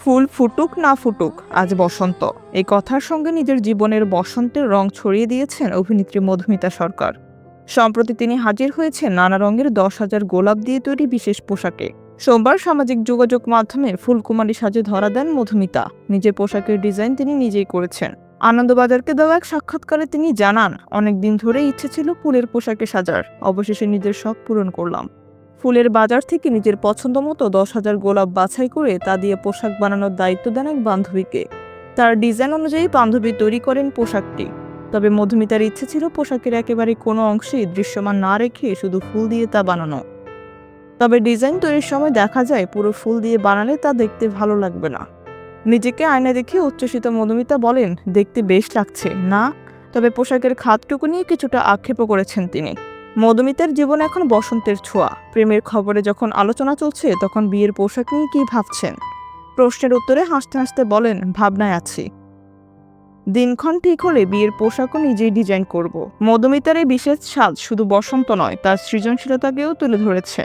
ফুল ফুটুক না ফুটুক, আজ বসন্ত। এই কথার সঙ্গে নিজের জীবনের বসন্তের রং ছড়িয়ে দিয়েছেন অভিনেত্রী মধুমিতা সরকার। সম্প্রতি তিনি হাজির হয়েছেন নানা রঙের 10,000 গোলাপ দিয়ে তৈরি বিশেষ পোশাকে। সোমবার সামাজিক যোগাযোগ মাধ্যমে ফুলকুমারী সাজে ধরা দেন মধুমিতা। নিজের পোশাকের ডিজাইন তিনি নিজেই করেছেন। আনন্দবাজারকে দেওয়া এক সাক্ষাৎকারে তিনি জানান, অনেকদিন ধরেই ইচ্ছে ছিল ফুলের পোশাকে সাজার, অবশেষে নিজের শখ পূরণ করলাম। ফুলের বাজার থেকে নিজের পছন্দ মতো 10,000 গোলাপ বাছাই করে তা দিয়ে পোশাক বানানোর দায়িত্ব দেন এক বান্ধবীকে। তার ডিজাইন অনুযায়ী বান্ধবী তৈরি করেন পোশাকটি। তবে মধুমিতার ইচ্ছে ছিল পোশাকের একেবারে কোনো অংশেই দৃশ্যমান না রেখে শুধু ফুল দিয়ে তা বানানো। তবে ডিজাইন তৈরির সময় দেখা যায় পুরো ফুল দিয়ে বানালে তা দেখতে ভালো লাগবে না। নিজেকে আয়নায় দেখে উচ্ছ্বসিত মধুমিতা বলেন, দেখতে বেশ লাগছে না, তবে পোশাকের খাতটুকু নিয়ে কিছুটা আক্ষেপও করেছেন তিনি। মধুমিতার জীবনে এখন বসন্তের ছোঁয়া। প্রেমের খবরে যখন আলোচনা চলছে, তখন বিয়ের পোশাক নিয়ে কি ভাবছেন? প্রশ্নের উত্তরে হাসতে হাসতে বলেন, ভাবনায় আছি। দিনক্ষণ ঠিক হলে বিয়ের পোশাকও নিজেই ডিজাইন করব। মধুমিতার এই বিশেষ সাজ শুধু বসন্ত নয়, তার সৃজনশীলতাকেও তুলে ধরেছে।